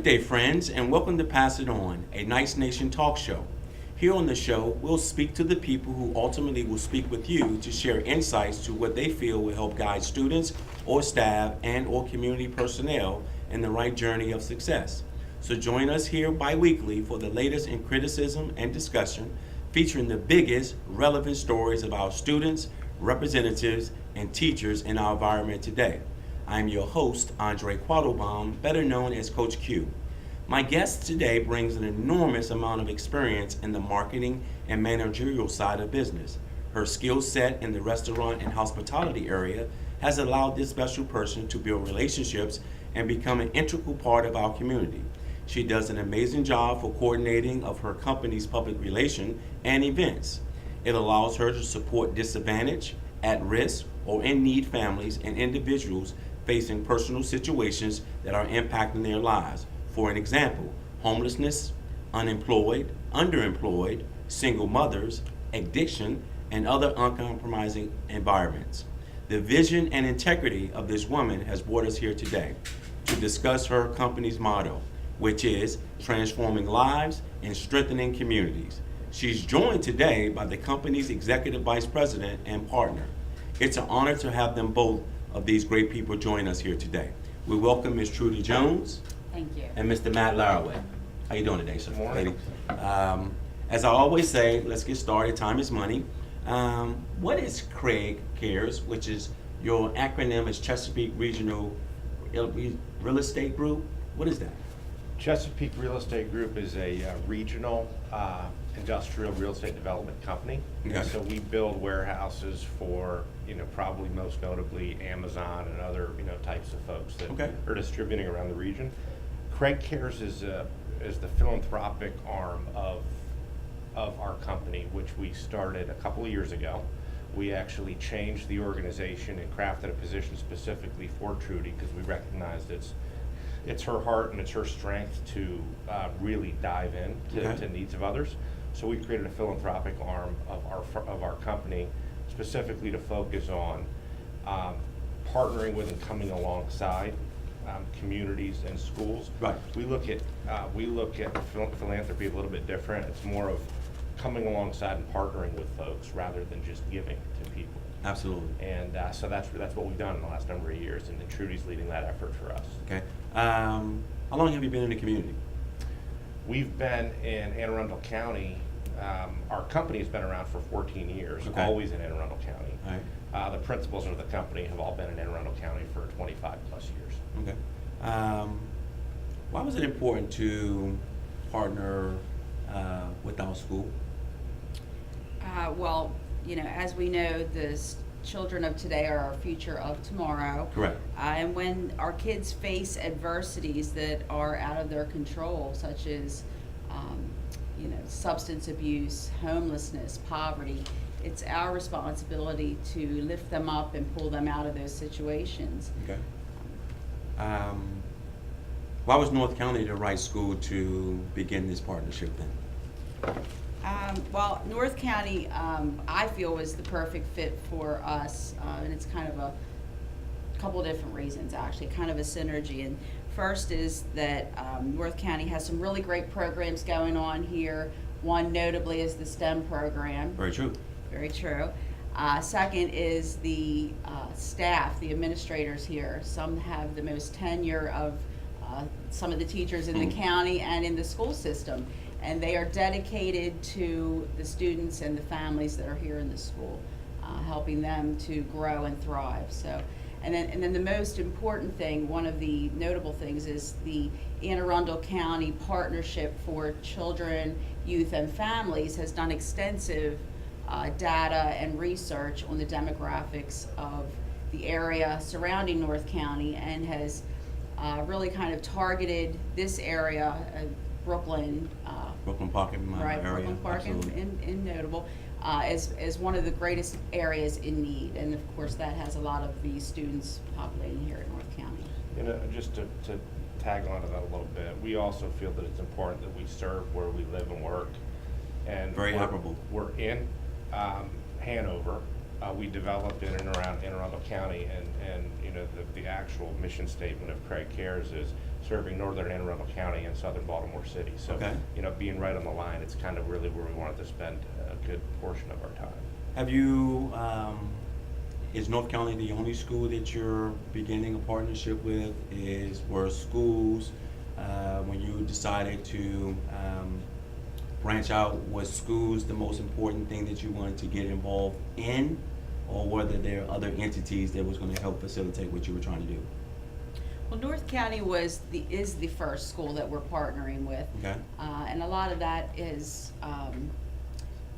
day, friends, and welcome to Pass It On, a Nice Nation talk show. Here on the show, we'll speak to the people who ultimately will speak with you to share insights to what they feel will help guide students or staff and or community personnel in the right journey of success. So join us here bi-weekly for the latest in criticism and discussion featuring the biggest relevant stories of our students, representatives, and teachers in our environment today. I'm your host, Andre Quattlebaum, better known as Coach Q. My guest today brings an enormous amount of experience in the marketing and managerial side of business. Her skill set in the restaurant and hospitality area has allowed this special person to build relationships and become an integral part of our community. She does an amazing job for coordinating of her company's public relation and events. It allows her to support disadvantaged, at-risk, or in-need families and individuals facing personal situations that are impacting their lives. For an example, homelessness, unemployed, underemployed, single mothers, addiction, and other uncompromising environments. The vision and integrity of this woman has brought us here today to discuss her company's motto, which is transforming lives and strengthening communities. She's joined today by the company's executive vice president and partner. It's an honor to have them both of these great people join us here today. We welcome Ms. Trudy Jones. Thank you. And Mr. Matt Laraway. How you doing today, sir? Good morning. As I always say, let's get started. Time is money. What is Craig Cares, which is your acronym is Chesapeake Regional Real Estate Group? What is that? Chesapeake Real Estate Group is a regional industrial real estate development company. Okay. So we build warehouses for, probably most notably Amazon and other, types of folks that Okay. are distributing around the region. Craig Cares is the philanthropic arm of our company, which we started a couple of years ago. We actually changed the organization and crafted a position specifically for Trudy because we recognized it's her heart and it's her strength to really dive in to needs of others. So we created a philanthropic arm of our company specifically to focus on partnering with and coming alongside communities and schools. Right. We look at philanthropy a little bit different. It's more of coming alongside and partnering with folks rather than just giving to people. Absolutely. And so that's what we've done in the last number of years, and Trudy's leading that effort for us. Okay. How long have you been in the community? We've been in Anne Arundel County. Our company has been around for 14 years, Okay. always in Anne Arundel County. All right. The principals of the company have all been in Anne Arundel County for 25 plus years. Okay. Why was it important to partner with our school? Well, as we know, the children of today are our future of tomorrow. Correct. And when our kids face adversities that are out of their control, such as, substance abuse, homelessness, poverty, it's our responsibility to lift them up and pull them out of those situations. Okay. Why was North County the right school to begin this partnership then? Well, North County, I feel, was the perfect fit for us, and it's kind of a couple of different reasons, actually, kind of a synergy. And first is that North County has some really great programs going on here. One notably is the STEM program. Very true. Very true. Second is the staff, the administrators here. Some have the most tenure of some of the teachers in the county and in the school system. And they are dedicated to the students and the families that are here in the school, helping them to grow and thrive. So, and then the most important thing, one of the notable things, is the Anne Arundel County Partnership for Children, Youth, and Families has done extensive data and research on the demographics of the area surrounding North County and has really kind of targeted this area, Brooklyn. Brooklyn Park in my Right, area. Brooklyn Park in notable, as one of the greatest areas in need. And of course, that has a lot of the students populating here in North County. Just to tag on to that a little bit, we also feel that it's important that we serve where we live and work. And Very admirable. We're in Hanover. We developed in and around Anne Arundel County, and the actual mission statement of Craig Cares is serving northern Anne Arundel County and southern Baltimore City. So, Okay. you know, being right on the line, it's kind of really where we wanted to spend a good portion of our time. Have you, is North County the only school that you're beginning a partnership with? Were schools, when you decided to branch out, was schools the most important thing that you wanted to get involved in? Or whether there are other entities that was gonna help facilitate what you were trying to do? Well, North County is the first school that we're partnering with. Okay. And a lot of that is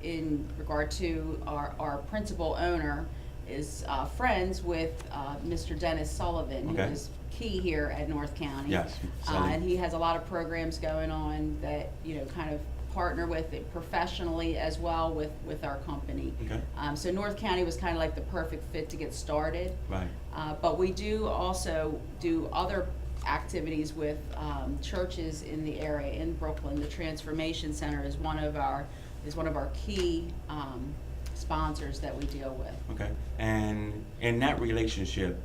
in regard to our principal owner is friends with Mr. Dennis Sullivan, who Okay. is key here at North County. Yes, Sully. And he has a lot of programs going on that, you know, kind of partner with it professionally as well with our company. Okay. So North County was kind of like the perfect fit to get started. Right. But we do also do other activities with churches in the area in Brooklyn. The Transformation Center is one of our key sponsors that we deal with. Okay. And in that relationship,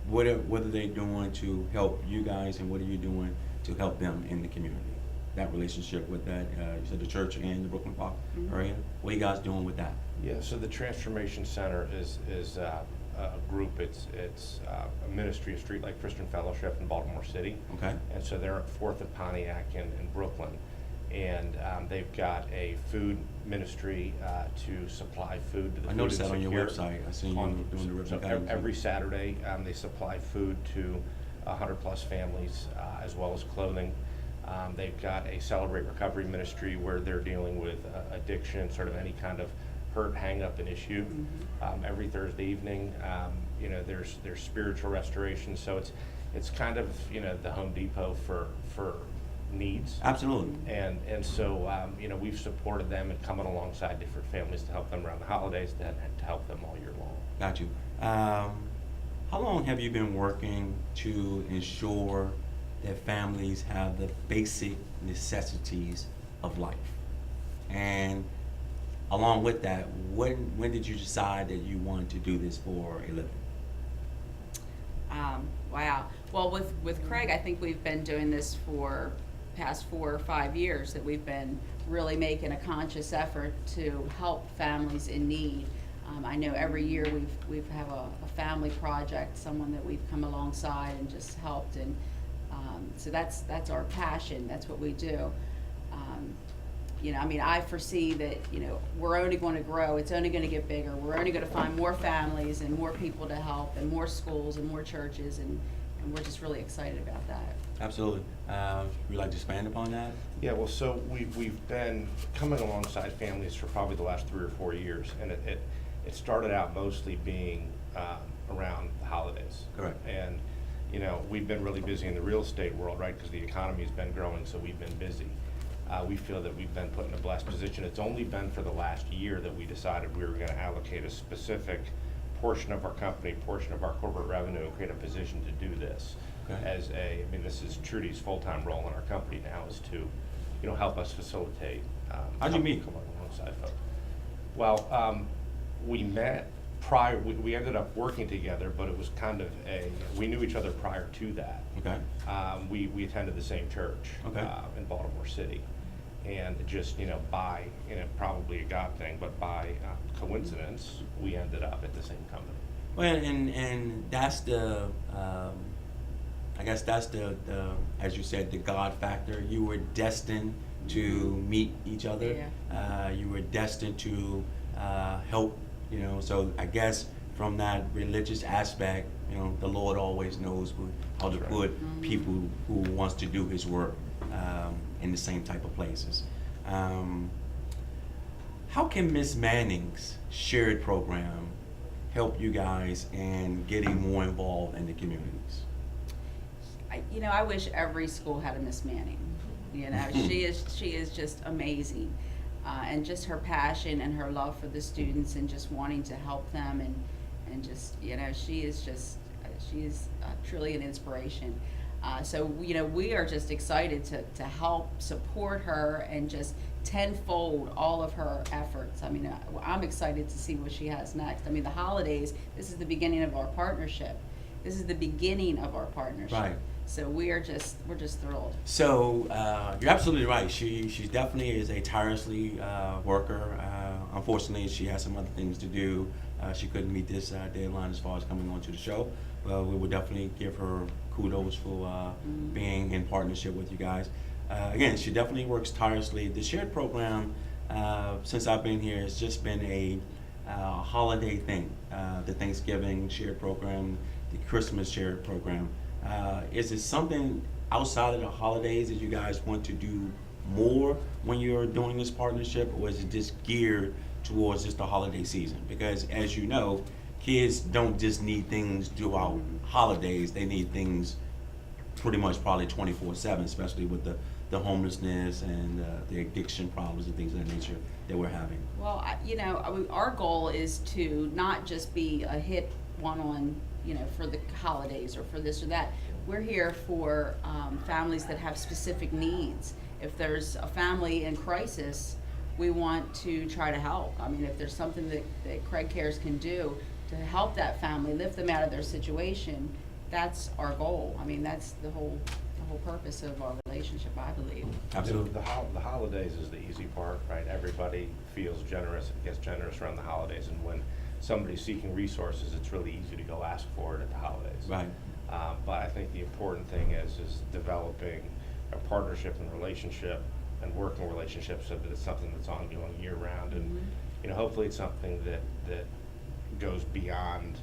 what are they doing to help you guys, and what are you doing to help them in the community? That relationship with that, you said the church and the Brooklyn Park area. What are you guys doing with that? Yeah, so the Transformation Center is a group, it's a ministry of Streetlight Christian Fellowship in Baltimore City. Okay. And so they're at 4th and Pontiac in Brooklyn. And they've got a food ministry to supply food to the I food noticed that on your insecure. website. I seen you doing the ribbon So cutting. every Saturday, they supply food to 100+ families, as well as clothing. They've got a Celebrate Recovery ministry where they're dealing with addiction, sort of any kind of hurt, hang up, and issue. Every Thursday evening, you know, there's spiritual restoration. So it's kind of, you know, the Home Depot for needs. Absolutely. And so, you know, we've supported them and coming alongside different families to help them around the holidays, to help them all year long. Got you. How long have you been working to ensure that families have the basic necessities of life? And along with that, when did you decide that you wanted to do this for a living? Wow. Well, with Craig, I think we've been doing this for past 4 or 5 years, that we've been really making a conscious effort to help families in need. I know every year we've have a family project, someone that we've come alongside and just helped, and so that's our passion. That's what we do. You know, I mean, I foresee that, you know, we're only going to grow. It's only going to get bigger. We're only going to find more families and more people to help, and more schools and more churches, and we're just really excited about that. Absolutely. Would you like to expand upon that? Yeah, well, so we've been coming alongside families for probably the last 3 or 4 years, and it started out mostly being around the holidays. Correct. And, you know, we've been really busy in the real estate world, right, because the economy's been growing, so we've been busy. We feel that we've been put in a blessed position. It's only been for the last year that we decided we were going to allocate a specific portion of our company, portion of our corporate revenue, and create a position to do this. Okay. I mean, this is Trudy's full-time role in our company now, is to, you know, help us facilitate. How'd you meet? Come alongside folks. Well, we met prior, we ended up working together, but it was kind of we knew each other prior to that. Okay. We attended the same church. Okay. In Baltimore City. And just, you know, probably a God thing, but by coincidence, we ended up at the same company. Well, and that's the, I guess that's the, as you said, the God factor. You were destined to meet each other. Yeah. You were destined to help, you know, so I guess from that religious aspect, you know, the Lord always knows how to That's right. put people who wants to do his work in the same type of places. How can Ms. Manning's shared program help you guys in getting more involved in the communities? I wish every school had a Miss Manning. You know, she is just amazing, and just her passion and her love for the students and just wanting to help them, and just, you know, she is truly an inspiration. So, you know, we are just excited to help support her and just tenfold all of her efforts. I mean, I'm excited to see what she has next. I mean, the holidays, this is the beginning of our partnership. This is the beginning of our partnership. Right. So we're just thrilled. So you're absolutely right. She definitely is a tirelessly worker. Unfortunately, she has some other things to do. She couldn't meet this deadline as far as coming onto the show. But we would definitely give her kudos for being in partnership with you guys. Again, she definitely works tirelessly. The shared program, since I've been here, has just been a holiday thing. The Thanksgiving shared program, the Christmas shared program. Is it something outside of the holidays that you guys want to do more when you're doing this partnership, or is it just geared towards just the holiday season? Because as you know, kids don't just need things throughout holidays, they need things pretty much probably 24/7, especially with the homelessness and the addiction problems and things of that nature that we're having. Well, our goal is to not just be a hip one on, for the holidays or for this or that. We're here for families that have specific needs. If there's a family in crisis, we want to try to help. I mean, if there's something that Craig Cares can do to help that family, lift them out of their situation, that's our goal. I mean, that's the whole purpose of our relationship, I believe. Absolutely. The holidays is the easy part, right? Everybody feels generous and gets generous around the holidays, and when somebody's seeking resources, it's really easy to go ask for it at the holidays. Right. But I think the important thing is developing a partnership and relationship and working relationships so that it's something that's ongoing year round, and hopefully it's something that goes beyond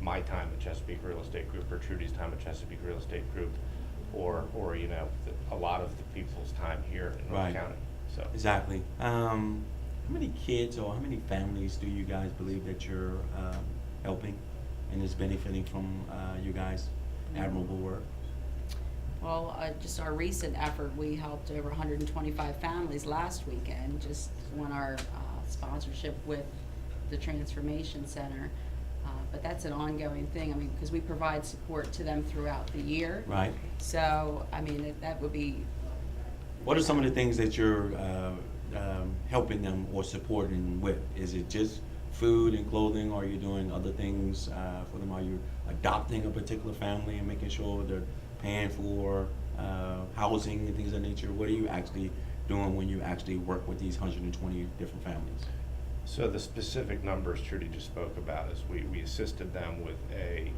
my time at Chesapeake Real Estate Group or Trudy's time at Chesapeake Real Estate Group, or a lot of the people's time here in North Right. County. So Exactly. How many kids or how many families do you guys believe that you're helping and is benefiting from you guys' admirable work? Well, just our recent effort, we helped over 125 families last weekend, just won our sponsorship with the Transformation Center. But that's an ongoing thing, I mean, because we provide support to them throughout the year. Right. So, I mean, that would be. What are some of the things that you're helping them or supporting with? Is it just food and clothing, or are you doing other things for them? Are you adopting a particular family and making sure they're paying for housing and things of that nature? What are you actually doing when you actually work with these 120 different families? So the specific numbers Trudy just spoke about is we assisted them with a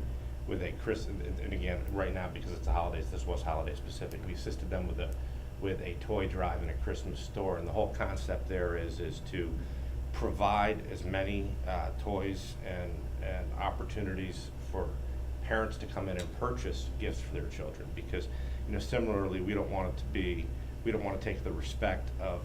and again, right now, because it's the holidays, this was holiday specific, we assisted them with a toy drive in a Christmas store, and the whole concept there is to provide as many toys and opportunities for parents to come in and purchase gifts for their children, because similarly, we don't want to take the respect of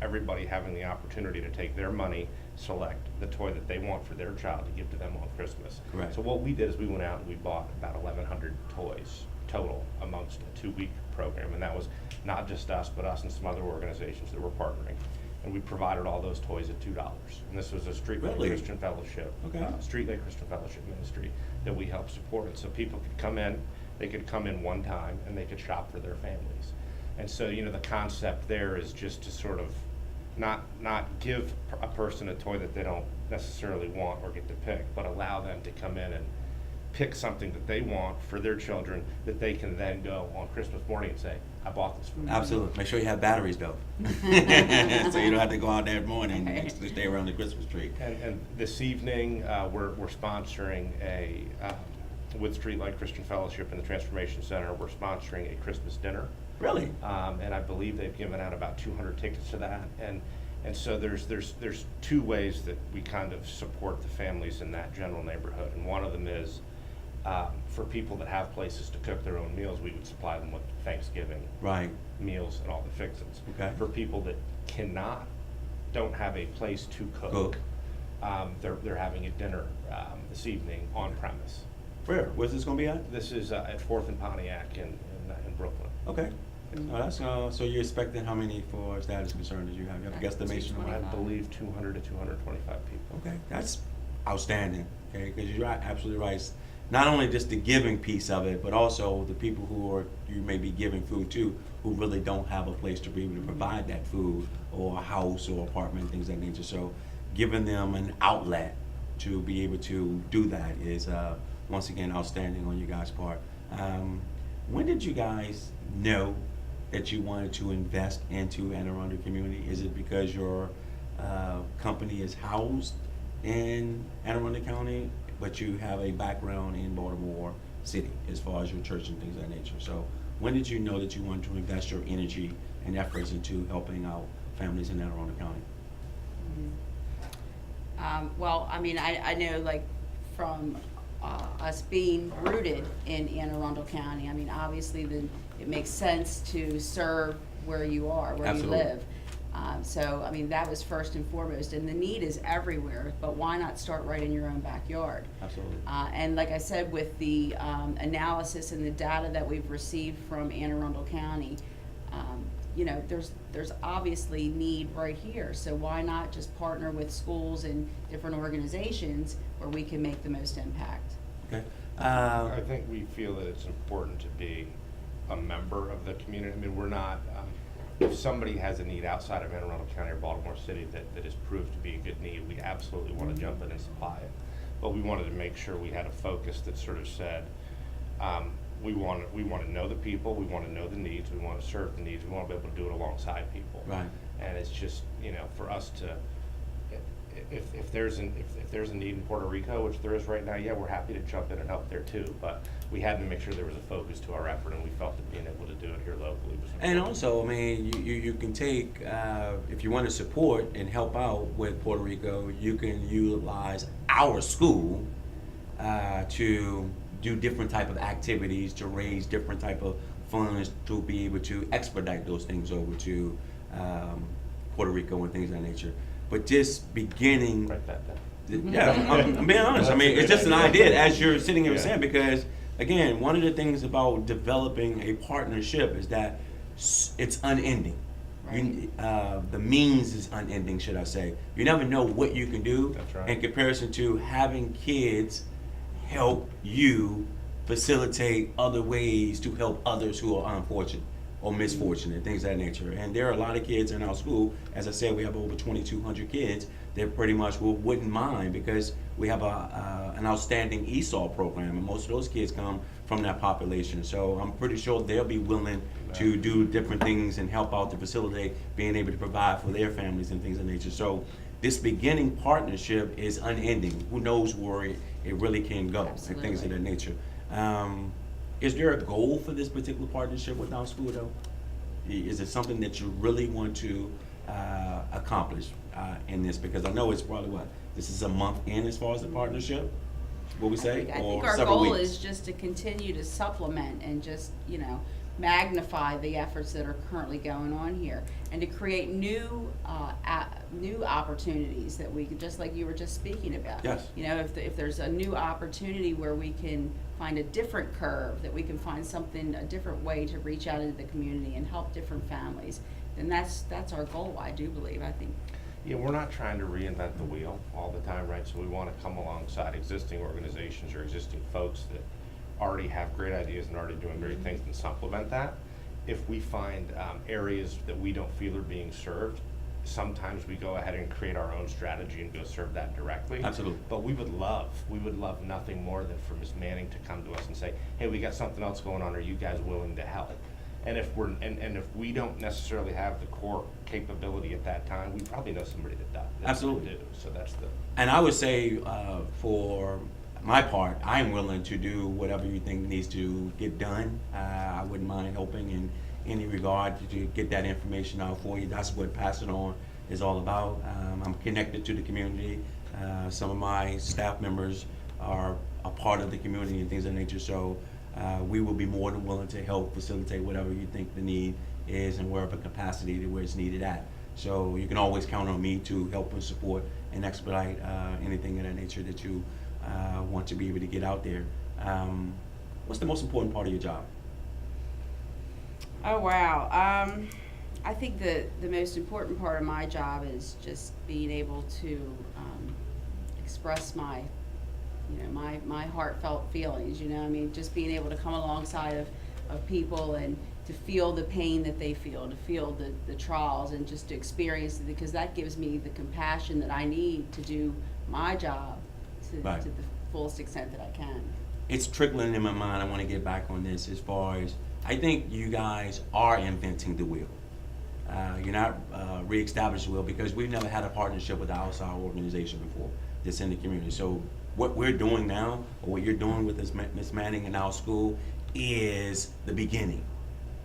everybody having the opportunity to take their money, select the toy that they want for their child to give to them on Christmas. Correct. So what we did is we went out and we bought about 1,100 toys total amongst a 2-week program, and that was not just us, but us and some other organizations that were partnering. And we provided all those toys at $2. And this was a Street Light Really? Christian Fellowship, Okay. Street Light Christian Fellowship ministry that we helped support. And so people could come in, they could come in one time, and they could shop for their families. And so, the concept there is just to sort of not give a person a toy that they don't necessarily want or get to pick, but allow them to come in and pick something that they want for their children that they can then go on Christmas morning and say, I bought this for them. Absolutely. Make sure you have batteries though, so you don't have to go out that morning and actually stay around the Christmas tree. And this evening, we're sponsoring with Street Light Christian Fellowship and the Transformation Center, we're sponsoring a Christmas dinner. Really? And I believe they've given out about 200 tickets to that. And so there's 2 ways that we kind of support the families in that general neighborhood. And one of them is for people that have places to cook their own meals, we would supply them with Thanksgiving Right. meals and all the fixings. Okay. For people that don't have a place to cook. They're having a dinner this evening on premise. Where? Where's this gonna be at? This is at 4th and Pontiac in Brooklyn. Okay. That's so you're expecting how many for as that is concerned? Did you have a guesstimation on I that? believe 200 to 225 people. Okay, that's outstanding. Okay, because you're absolutely right. Not only just the giving piece of it, but also the people you may be giving food to, who really don't have a place to be able to provide that food, or a house or apartment, things of that nature. So giving them an outlet to be able to do that is once again outstanding on you guys' part. When did you guys know that you wanted to invest into Anne Arundel community? Is it because your company is housed in Anne Arundel County, but you have a background in Baltimore City as far as your church and things of that nature? So when did you know that you wanted to invest your energy and efforts into helping out families in Anne Arundel County? Well, I mean, I know, like, from us being rooted in Anne Arundel County, I mean, obviously, it makes sense to serve where you are, where Absolutely. you live. So, I mean, that was first and foremost, and the need is everywhere, but why not start right in your own backyard? Absolutely. And like I said, with the analysis and the data that we've received from Anne Arundel County, you know, there's obviously need right here. So why not just partner with schools and different organizations where we can make the most impact? Okay. I think we feel that it's important to be a member of the community. I mean, we're not, if somebody has a need outside of Anne Arundel County or Baltimore City that is proved to be a good need, we absolutely want to jump in and supply it. But we wanted to make sure we had a focus that sort of said, we want to know the people, we want to know the needs, we want to serve the needs, we want to be able to do it alongside people. Right. And it's just, you know, for us to, if there's a need in Puerto Rico, which there is right now, yeah, we're happy to jump in and help there too. But we had to make sure there was a focus to our effort, and we felt that being able to do it here locally was important. And also, I mean, you can take, if you want to support and help out with Puerto Rico, you can utilize our school to do different type of activities, to raise different type of funds, to be able to expedite those things over to Puerto Rico and things of that nature. But just beginning, Write that down. yeah, I'm being honest. I mean, it's just an idea as you're sitting here saying, because again, one of the things about developing a partnership is that it's unending. Right. The means is unending, should I say. You never know what you can do That's right. in comparison to having kids help you facilitate other ways to help others who are unfortunate or misfortunate, things of that nature. And there are a lot of kids in our school. As I said, we have over 2,200 kids that pretty much wouldn't mind, because we have an outstanding ESOL program, and most of those kids come from that population. So I'm pretty sure they'll be willing to do different things and help out to facilitate being able to provide for their families and things of that nature. So this beginning partnership is unending. Who knows where it really can go and things of that nature. Is there a goal for this particular partnership with our school though? Is it something that you really want to accomplish in this? Because I know it's probably this is a month in as far as the partnership, what we say, I or think our several goal weeks? is just to continue to supplement and just, you know, magnify the efforts that are currently going on here, and to create new opportunities that we could, just like you were just speaking about. Yes. You know, if there's a new opportunity where we can find a different curve, that we can find a different way to reach out into the community and help different families, then that's our goal, I do believe, I think. Yeah, we're not trying to reinvent the wheel all the time, right? So we want to come alongside existing organizations or existing folks that already have great ideas and already doing great things and supplement that. If we find areas that we don't feel are being served, sometimes we go ahead and create our own strategy and go serve that directly. Absolutely. But we would love nothing more than for Ms. Manning to come to us and say, hey, we got something else going on, are you guys willing to help? And if if we don't necessarily have the core capability at that time, we probably know somebody that does. Absolutely. Do. So that's the. And I would say, for my part, I am willing to do whatever you think needs to get done. I wouldn't mind helping in any regard to get that information out for you. That's what Pass It On is all about. I'm connected to the community. Some of my staff members are a part of the community and things of that nature. So we will be more than willing to help facilitate whatever you think the need is and wherever capacity to where it's needed at. So you can always count on me to help and support and expedite anything of that nature that you want to be able to get out there. What's the most important part of your job? Oh, wow. I think the most important part of my job is just being able to express my heartfelt feelings, you know. I mean, just being able to come alongside of people and to feel the pain that they feel, to feel the trials, and just to experience it, because that gives me the compassion that I need to do my job to Right. the fullest extent that I can. It's trickling in my mind. I want to get back on this as far as I think you guys are inventing the wheel. You're not reestablishing the wheel because we've never had a partnership with an outside organization before that's in the community. So what we're doing now, or what you're doing with Ms. Manning in our school, is the beginning.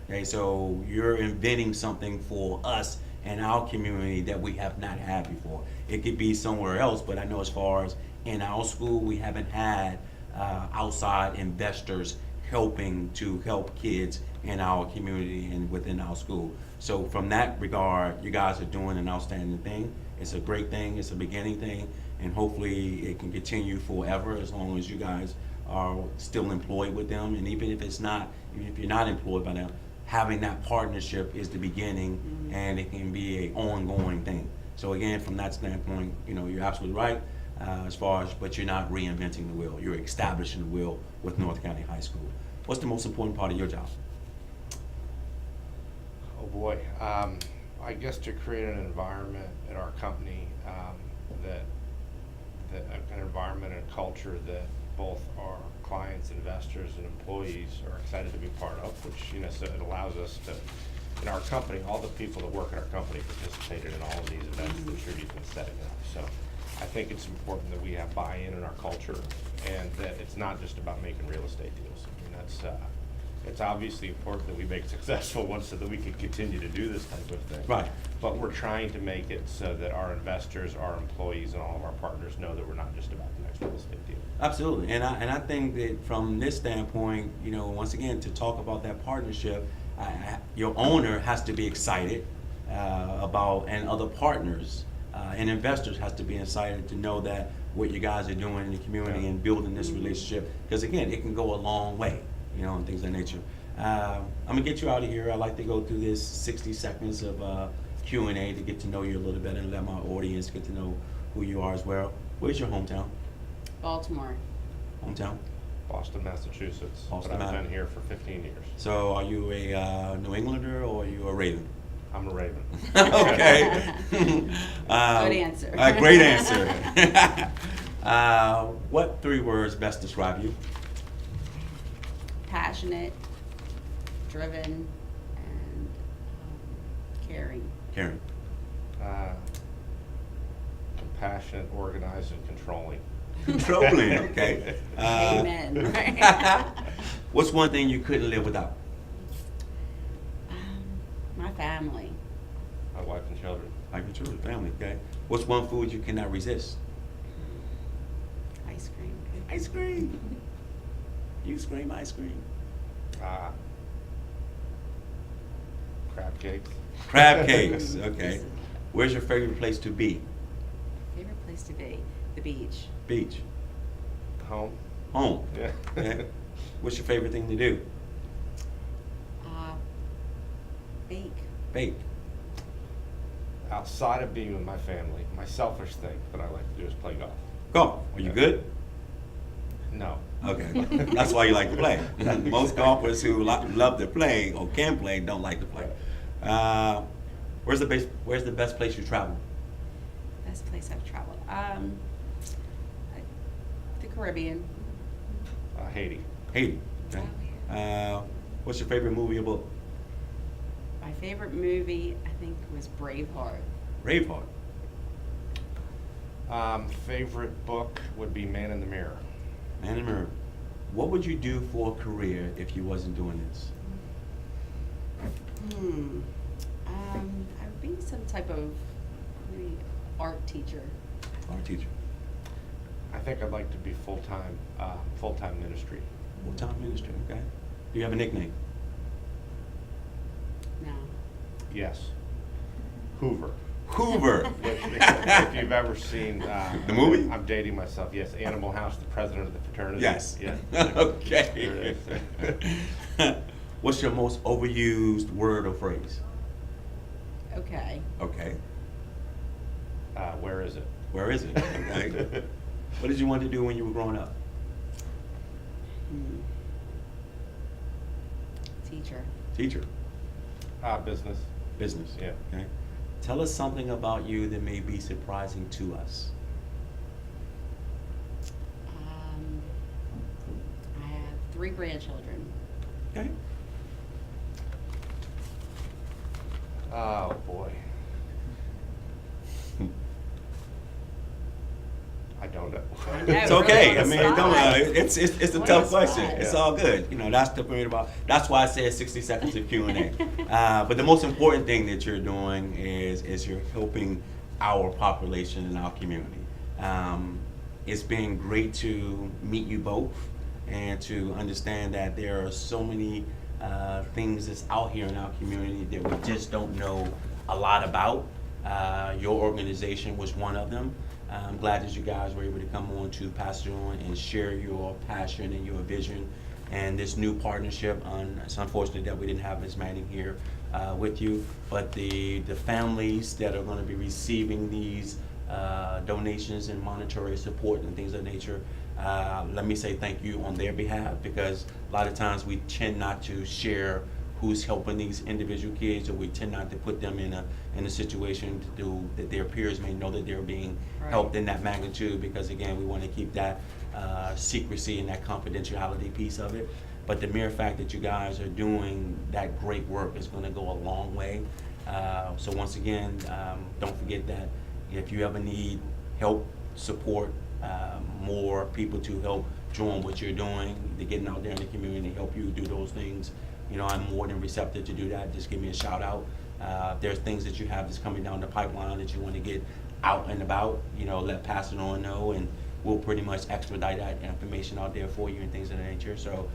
Okay, so you're inventing something for us and our community that we have not had before. It could be somewhere else, but I know as far as in our school, we haven't had outside investors helping to help kids in our community and within our school. So from that regard, you guys are doing an outstanding thing. It's a great thing, it's a beginning thing, and hopefully it can continue forever as long as you guys are still employed with them. And even if you're not employed by them, having that partnership is the beginning, and it can be an ongoing thing. So again, from that standpoint, you're absolutely right as far as, but you're not reinventing the wheel. You're establishing the wheel with North County High School. What's the most important part of your job? Oh boy, I guess to create an environment at our company that an environment and culture that both our clients, investors, and employees are excited to be part of, which so it allows us to, in our company, all the people that work in our company participated in all of these events that Trudy's been setting up. So I think it's important that we have buy-in in our culture, and that it's not just about making real estate deals. I mean, it's obviously important that we make successful ones so that we can continue to do this type of thing. Right. But we're trying to make it so that our investors, our employees, and all of our partners know that we're not just about the next real estate deal. Absolutely, and I think that from this standpoint, once again, to talk about that partnership, your owner has to be excited about, and other partners and investors has to be excited to know that what you guys are doing in the community and building this relationship, because again, it can go a long way, and things of that nature. I'm gonna get you out of here. I like to go through this 60 seconds of Q&A to get to know you a little better and let my audience get to know who you are as well. Where's your hometown? Baltimore. Hometown? Boston, Massachusetts. Boston, but I've been here for 15 years. So are you a New Englander or are you a Raven? I'm a Raven. Okay. Good answer. Great answer. What 3 words best describe you? Passionate, driven, and caring. Karen. Compassionate, organized, and controlling. Controlling, okay. Amen. Right? What's one thing you couldn't live without? My family. My wife and children. Like your children, family, okay. What's one food you cannot resist? Ice cream. Ice cream. You scream ice cream. Crab cakes. Crab cakes, okay. Where's your favorite place to be? Favorite place to be? The beach. Beach. Home. Home. Yeah. Okay. What's your favorite thing to do? Bake. Bake. Outside of being with my family, my selfish thing that I like to do is play golf. Golf. Are you good? No. Okay. That's why you like to play. Most golfers who love to play or can play don't like to play. Where's the best place you traveled? Best place I've traveled. The Caribbean. Haiti. Haiti. Okay. What's your favorite movie or book? My favorite movie, I think, was Braveheart. Braveheart. Favorite book would be Man in the Mirror. Man in the Mirror. What would you do for a career if you wasn't doing this? I would be some type of maybe art teacher. Art teacher. I think I'd like to be full-time ministry. Full-time ministry, okay. Do you have a nickname? No. Yes. Hoover. Hoover. If you've ever seen The movie? I'm dating myself. Yes, Animal House, the president of the fraternity. Yes. Yeah. Okay. What's your most overused word or phrase? Okay. Okay. Where is it? Where is it? Okay. What did you want to do when you were growing up? Teacher. Teacher. Business. Business. Yeah. Okay. Tell us something about you that may be surprising to us. I have 3 grandchildren. Okay. Oh, boy. I don't know. It's really okay. on I the mean, spot. it's a On the tough spot. question. It's Yeah. all good. You know, that's the point about. That's why I said 60 seconds of Q&A. But the most important thing that you're doing is you're helping our population and our community. It's been great to meet you both and to understand that there are so many things that's out here in our community that we just don't know a lot about. Your organization was one of them. I'm glad that you guys were able to come on to pass it on and share your passion and your vision and this new partnership. It's unfortunate that we didn't have Ms. Manning here with you, but the families that are going to be receiving these donations and monetary support and things of that nature, let me say thank you on their behalf, because a lot of times we tend not to share who's helping these individual kids, or we tend not to put them in a situation to do that their peers may know that they're being Right. helped in that magnitude, because again, we want to keep that secrecy and that confidentiality piece of it. But the mere fact that you guys are doing that great work is going to go a long way. So once again, don't forget that if you ever need help, support, more people to help join what you're doing, to getting out there in the community, help you do those things, you know, I'm more than receptive to do that. Just give me a shout out. If there's things that you have that's coming down the pipeline that you want to get out and about, you know, let Pass It On know, and we'll pretty much expedite that information out there for you and things of that nature. So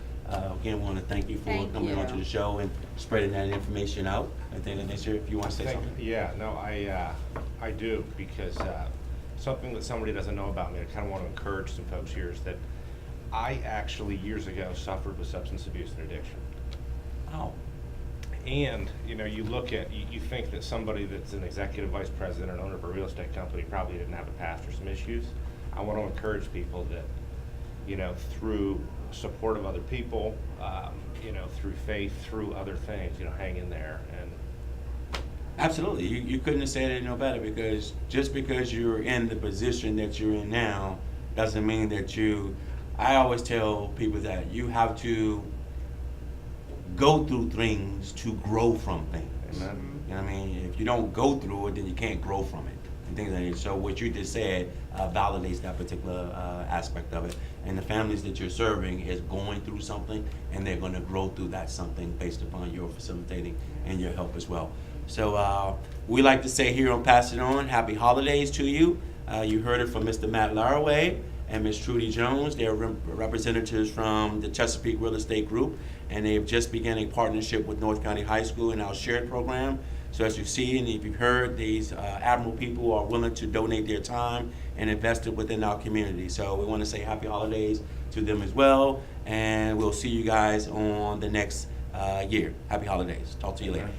again, want to thank you for Thank coming you. onto the show and spreading that information out and things of that nature. If you want to say something. Yeah, no, I do, because something that somebody doesn't know about me, I kind of want to encourage some folks here, is that I actually years ago suffered with substance abuse and addiction. Oh, And, you know, you look at, you think that somebody that's an executive vice president or owner of a real estate company probably didn't have a past or some issues. I want to encourage people that, you know, through support of other people, you know, through faith, through other things, you know, hang in there. And absolutely. You couldn't have said it no better, because just because you're in the position that you're in now doesn't mean that I always tell people that you have to go through things to grow from things. Amen. You know what I mean? If you don't go through it, then you can't grow from it. And things like that. So what you just said validates that particular aspect of it. And the families that you're serving is going through something, and they're going to grow through that something based upon your facilitating and your help as well. So we like to say here on Pass It On, happy holidays to you. You heard it from Mr. Matt Laraway and Ms. Trudy Jones. They're representatives from the Chesapeake Real Estate Group, and they've just begun a partnership with North County High School in our shared program. So as you see, and if you've heard, these admirable people are willing to donate their time and invest it within our community. So we want to say happy holidays to them as well, and we'll see you guys on the next year. Happy holidays. Talk to you later.